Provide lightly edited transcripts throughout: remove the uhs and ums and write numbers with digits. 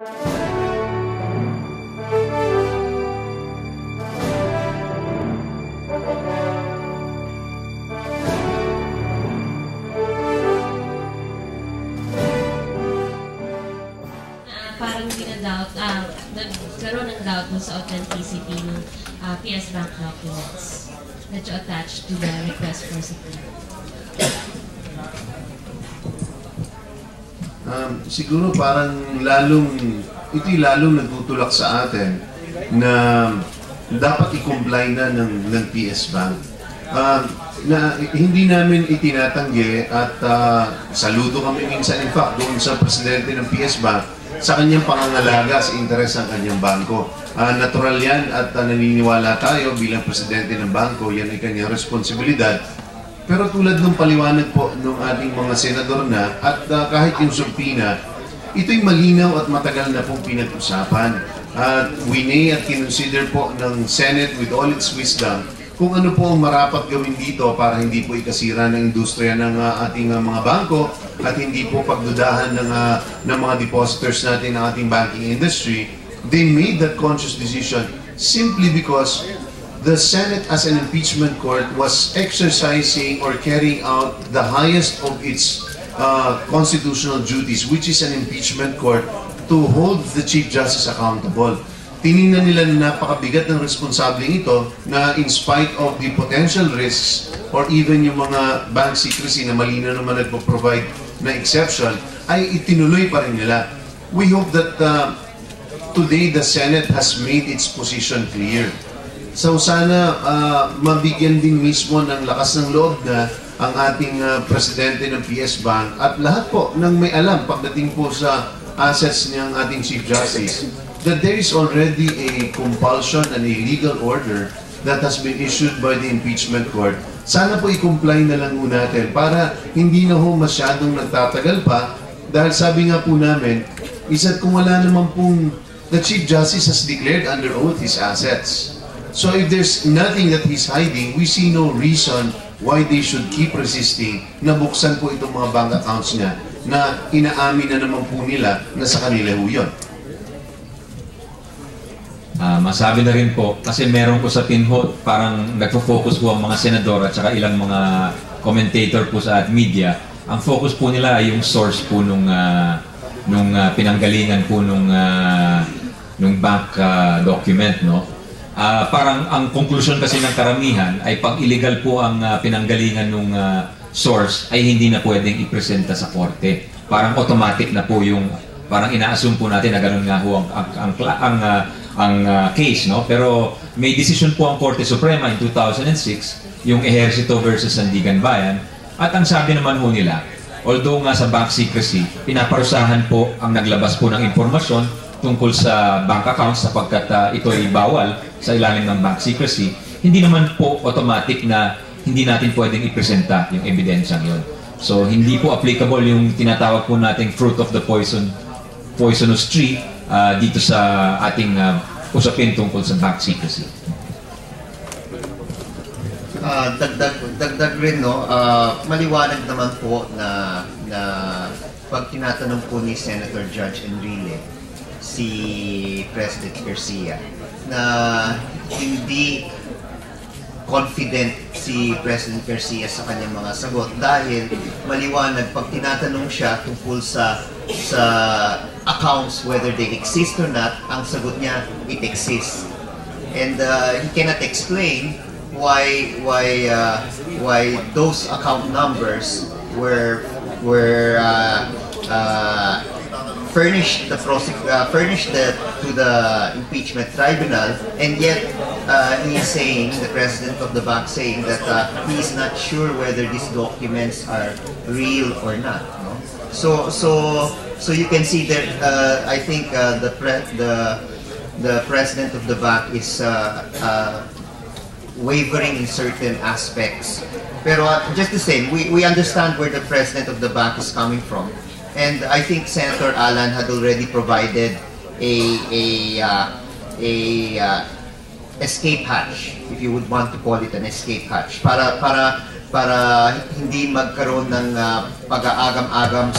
Parang ginadoubt, nagkaroon ng doubt sa authenticity ng PS Bank documents that you attached to the request for subpoena. Siguro parang ito'y lalong nagtutulak sa atin na dapat i-comply na ng PS Bank. Na hindi namin itinatanggi at saludo kami minsan in fact doon sa presidente ng PS Bank sa kanyang pangangalaga sa interes ng kanyang bangko. Natural yan at naniniwala tayo bilang presidente ng bangko, yan ay kanyang responsibilidad. Pero tulad ng paliwanag po ng ating mga senador na at kahit yung subpoena, ito'y malinaw at matagal na pong pinag-usapan. At winay at kinonsider po ng Senate with all its wisdom kung ano po ang marapat gawin dito para hindi po ikasira ng industriya ng ating mga bangko at hindi po pagdudahan ng mga depositors natin ng ating banking industry. They made that conscious decision simply because the Senate as an impeachment court was exercising or carrying out the highest of its constitutional duties, which is an impeachment court, to hold the Chief Justice accountable. Tiningnan nila na napakabigat ng responsableng ito na in spite of the potential risks or even yung mga bank secrecy na malinaw naman nagpo-provide na exception, ay itinuloy pa rin nila. We hope that today the Senate has made its position clear. So sana mabigyan din mismo ng lakas ng loob na ang ating presidente ng PS Bank at lahat po ng may alam pagdating po sa assets niyang ating Chief Justice, that there is already a compulsion and a legal order that has been issued by the impeachment court. Sana po i-comply na lang muna natin para hindi na ho masyadong nagtatagal pa dahil sabi nga po namin, isa't kung wala naman pong the Chief Justice has declared under oath his assets. So if there's nothing that he's hiding, we see no reason why they should keep resisting na buksan po itong mga bank accounts niya na inaamin na naman po nila na sa kanila ho yun. Masabi na rin po, kasi meron ko sa pinhot, parang nagpo-focus po ang mga senador at saka ilang mga commentator po sa media. Ang focus po nila ay yung source po nung pinanggalingan po nung bank document, no? Parang ang conclusion kasi ng karamihan ay pag illegal po ang pinanggalingan nung source ay hindi na pwedeng ipresenta sa korte. Parang automatic na po yung, parang ina-assume po natin na ganun nga ho ang case, no? Pero may decision po ang Korte Suprema in 2006, yung Ejercito versus Sandigan Bayan, at ang sabi naman ho nila, although nga sa bank secrecy, pinaparusahan po ang naglabas po ng impormasyon tungkol sa bank accounts sapagkat ito ay bawal sa ilalim ng bank secrecy, hindi naman po automatic na hindi natin pwedeng ipresenta yung ebidensyang yun. So hindi po applicable yung tinatawag po nating fruit of the poisonous tree dito sa ating usapin tungkol sa bank secrecy. Dagdag rin, no, maliwanag naman po na pag tinatanong po ni Senator Judge Enrile si President Garcia na hindi confident si President Garcia sa kanyang mga sagot dahil maliwanag pag tinatanong siya tungkol sa accounts, whether they exist or not, ang sagot niya, it exists. And he cannot explain why those account numbers were furnished to the impeachment tribunal, and yet he's saying, the president of the bank saying that he is not sure whether these documents are real or not. No? So you can see that I think the president of the bank is wavering in certain aspects. Pero just the same, we understand where the president of the bank is coming from. And I think Senator Alan had already provided a escape hatch, if you would want to call it an escape hatch, para hindi magkaroon ng pag-aagam-agam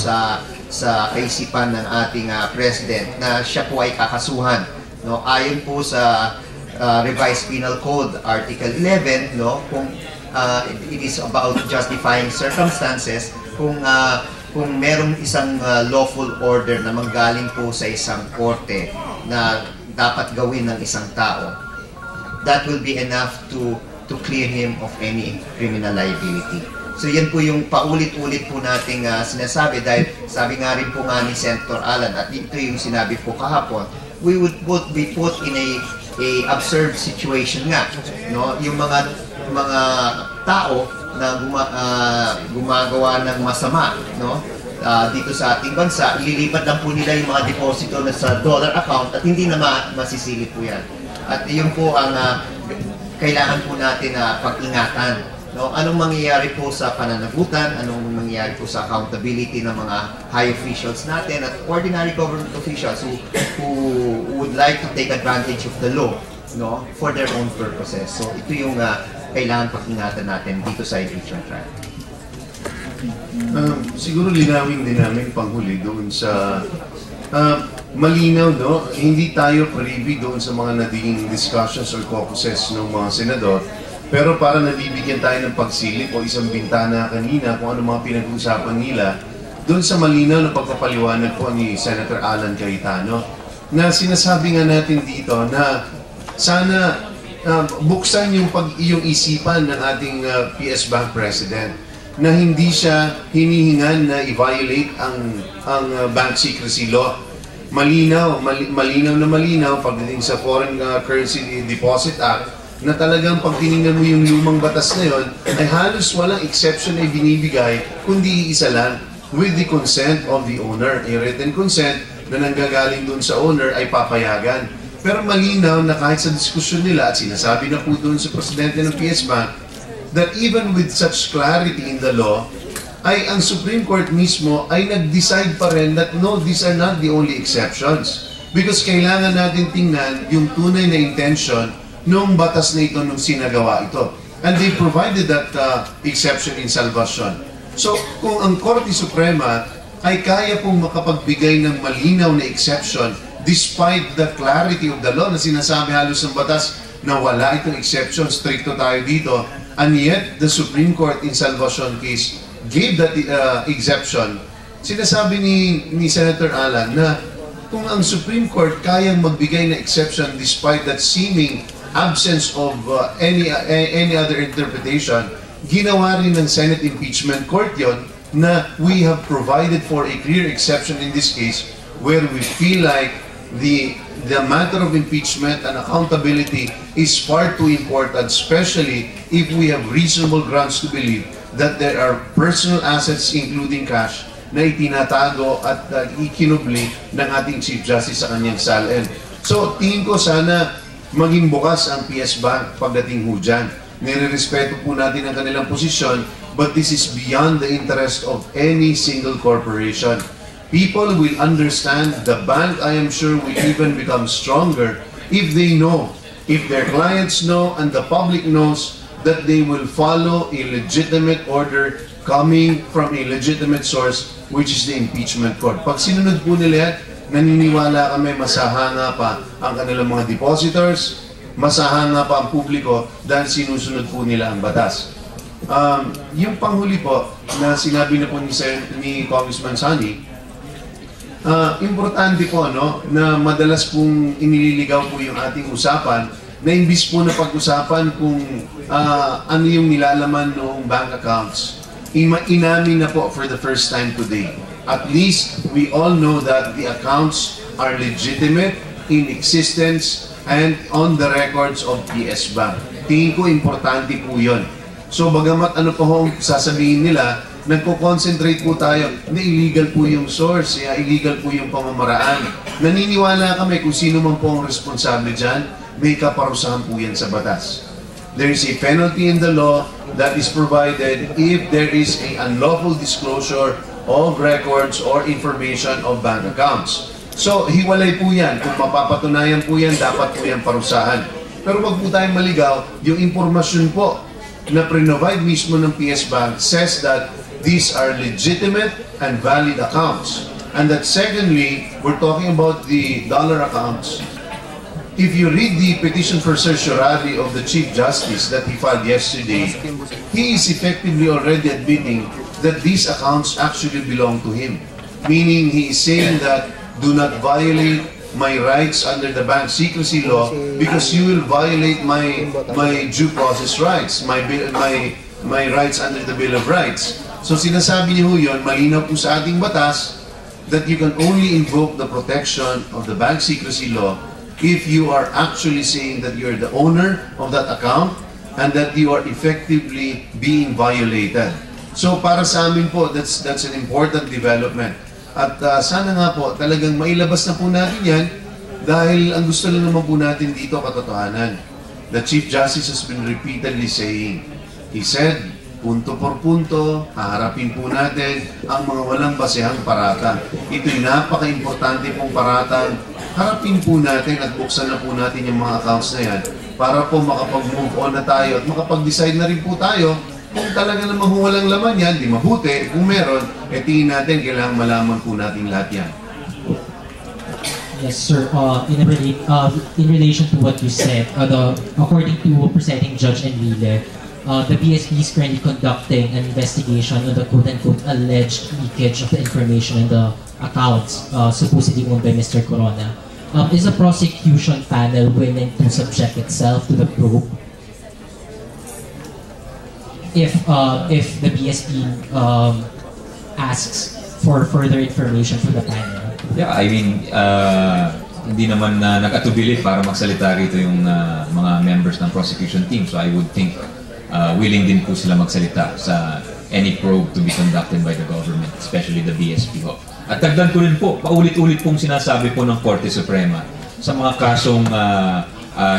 sa kaisipan ng ating President na siya po ay kakasuhan. No? Ayon po sa Revised Penal Code, Article 11, no? Kung it is about justifying circumstances, kung merong isang lawful order na manggaling po sa isang korte na dapat gawin ng isang tao, that will be enough to clear him of any criminal liability. So yan po yung paulit-ulit po nating sinasabi, dahil sabi nga rin po nga ni Senator Alan, at ito yung sinabi po kahapon, we would be put in a absurd situation nga, no? Yung mga tao na gumagawa ng masama, no? Dito sa ating bansa, ililipat lang po nila yung mga deposito na sa dollar account at hindi na masisilip po yan. At yun po ang kailangan po natin na pag-ingatan. No? Anong mangyayari po sa pananagutan, anong mangyayari po sa accountability ng mga high officials natin at ordinary government officials who would like to take advantage of the law, no, for their own purposes. So ito yung kailangan pag-ingatan natin dito sa impeachment trial. Siguro linawin din namin panghuli doon sa malinaw, no? Hindi tayo privy doon sa mga naging discussions or caucuses ng mga senador, pero para nabibigyan tayo ng pagsilip o isang bintana kanina kung ano mga pinag-usapan nila doon sa malinaw na pagpapaliwanag po ni Senator Alan Cayetano, na sinasabi nga natin dito na sana buksan yung isipan ng ating PS Bank President, na hindi siya hinihingan na i-violate ang bank secrecy law. Malinaw na malinaw pagdating sa Foreign Currency Deposit Act, na talagang pag tinignan mo yung lumang batas na yun, ay halos walang exception ay binibigay, kundi isa lang, with the consent of the owner. A written consent na nanggagaling dun sa owner ay papayagan. Pero malinaw na kahit sa diskusyon nila, at sinasabi na po dun sa presidente ng PS Bank, that even with such clarity in the law, ay ang Supreme Court mismo ay nag-decide pa rin that no, these are not the only exceptions. Because kailangan natin tingnan yung tunay na intention nung batas na ito nung sinagawa ito. And they provided that exception in salvation. So, kung ang Korte Suprema ay kaya pong makapagbigay ng malinaw na exception despite the clarity of the law na sinasabi halos ng batas na wala itong exception, stricto tayo dito, and yet the Supreme Court in salvation case gave that exception, sinasabi ni Senator Alan na kung ang Supreme Court kayang magbigay na exception despite that seeming absence of any other interpretation, ginawa rin ng Senate Impeachment Court yon, na we have provided for a clear exception in this case where we feel like the matter of impeachment and accountability is far too important, especially if we have reasonable grounds to believe that there are personal assets including cash na itinatago at ikinubli ng ating Chief Justice sa kanyang salin. So tingin ko sana maging bukas ang PS Bank pagdating ho dyan. Nire-respeto po natin ang kanilang posisyon, but this is beyond the interest of any single corporation. People will understand the bank, I am sure, will even become stronger if they know, if their clients know and the public knows that they will follow a legitimate order coming from a legitimate source, which is the impeachment court. Pag sinunod po nila yan, naniniwala kami masahanga pa ang kanilang mga depositors, masahanga pa ang publiko dahil sinusunod po nila ang batas. Yung panghuli po na sinabi na po ni Congressman Sani, importante po na madalas pong inililigaw po yung ating usapan na imbis po na pag-usapan kung ano yung nilalaman ng bank accounts, inamin na po for the first time today. At least we all know that the accounts are legitimate, in existence, and on the records of PS Bank. Tingin ko importante po yun. So bagamat ano po hong sasabihin nila, nagko-concentrate po tayo na illegal po yung source, illegal po yung pamamaraan. Naniniwala kami kung sino man po ang responsable dyan, may kaparusahan po yan sa batas. There is a penalty in the law that is provided if there is a unlawful disclosure of records or information of bank accounts. So, hiwalay po yan. Kung mapapatunayan po yan, dapat po yan parusahan. Pero wag po tayong maligaw, yung impormasyon po na pre-provide mismo ng PS Bank says that these are legitimate and valid accounts. And that secondly, we're talking about the dollar accounts. If you read the petition for certiorari of the Chief Justice that he filed yesterday, he is effectively already admitting that these accounts actually belong to him. Meaning he is saying that do not violate my rights under the bank secrecy law because you will violate my due process rights, my rights under the Bill of Rights. So sinasabi niyo yun, malinaw po sa ating batas that you can only invoke the protection of the bank secrecy law if you are actually saying that you're the owner of that account and that you are effectively being violated. So para sa amin po, that's an important development. At sana nga po, talagang mailabas na po natin yan dahil ang gusto lang naman po natin dito katotohanan. The Chief Justice has been repeatedly saying, he said, punto por punto, haharapin po natin ang mga walang basehang paratang. Ito'y napaka-importante pong paratang. Harapin po natin at buksan na po natin yung mga accounts na yan para po makapag-move on na tayo at makapag-decide na rin po tayo kung talaga namang walang laman yan, di mabuti. Kung meron, tingin natin, kailangan malaman po natin lahat yan. Yes, sir. In relation to what you said, according to Presiding Judge Enrile, the BSP is currently conducting an investigation on the quote-unquote alleged leakage of the information in the accounts supposedly owned by Mr. Corona. Is a prosecution panel willing to subject itself to the probe if the BSP asks for further information from the panel? Yeah, I mean, hindi naman nag-atubili para magsalita rito yung mga members ng prosecution team. So I would think willing din po sila magsalita sa any probe to be conducted by the government, especially the BSP. At dagdag ko rin po, paulit-ulit pong sinasabi po ng Korte Suprema sa mga kasong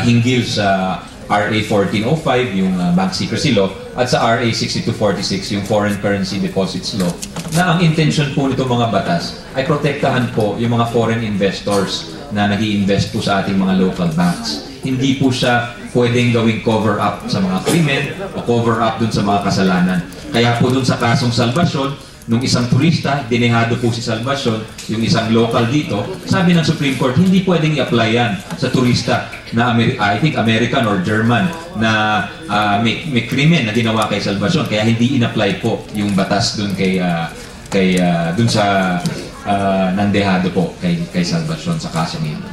hinggil sa RA 1405, yung Bank Secrecy Law, at sa RA 6246, yung Foreign Currency Deposits Law, na ang intention po nito mga batas ay protektahan po yung mga foreign investors na nag-i-invest po sa ating mga local banks. Hindi po siya pwedeng gawing cover-up sa mga krimen o cover-up dun sa mga kasalanan. Kaya po dun sa kasong Salvacion, nung isang turista, dinehado po si Salvacion, yung isang local dito, sabi ng Supreme Court, hindi pwedeng i-apply yan sa turista na I think American or German na may krimen na ginawa kay Salvacion. Kaya hindi in-apply po yung batas dun dun sa nandehado po kay Salvacion sa kaso niya.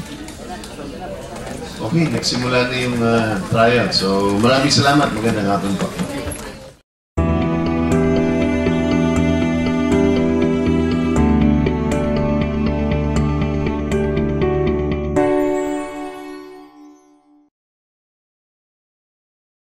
Okay, nagsimula na yung trial. So maraming salamat. Magandang hapon po.